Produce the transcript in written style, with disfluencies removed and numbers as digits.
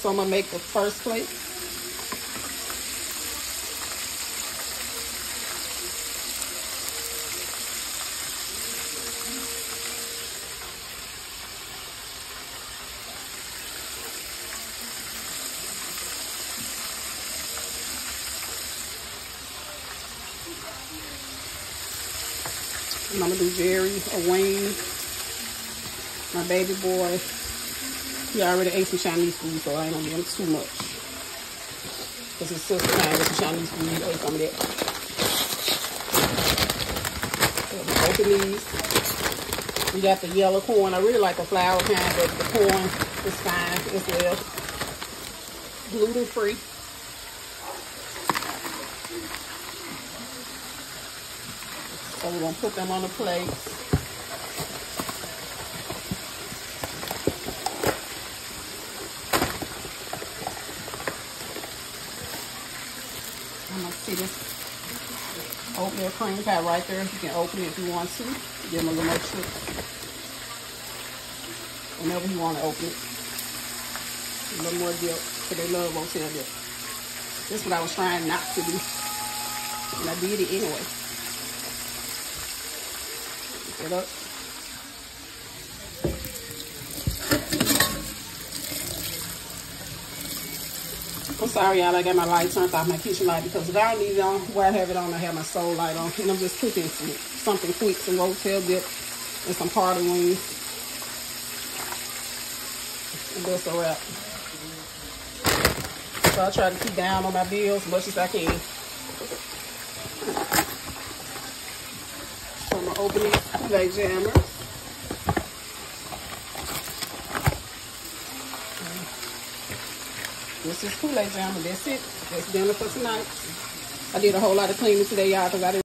So I'm gonna make the first plate. And I'm gonna do Jerry or Wayne, my baby boy. He already ate some Chinese food, so I ain't gonna give him too much. Because his sister came with some Chinese food, he ate some of that. So open these. We got the yellow corn. I really like the flour kind, but the corn is fine as well. Gluten free. So we're gonna put them on the plate. I'm gonna see this oatmeal cream pie right there. You can open it if you want to. Give them a little more sugar. Whenever you want to open it. A little more dip, because they love hotel dip. This is what I was trying not to do. And I did it anyway. Pick it up. I'm sorry, y'all. I got my light turned off, my kitchen light, because if I don't need it on, where I have it on, I have my stove light on. And I'm just cooking something quick, some rotel dip and some party wings. And that's a wrap. So I try to keep down on my bills as much as I can. So I'm going to open these Kool-Aid jammers. This is Kool-Aid jammer. That's it. That's dinner for tonight. I did a whole lot of cleaning today, y'all, because I didn't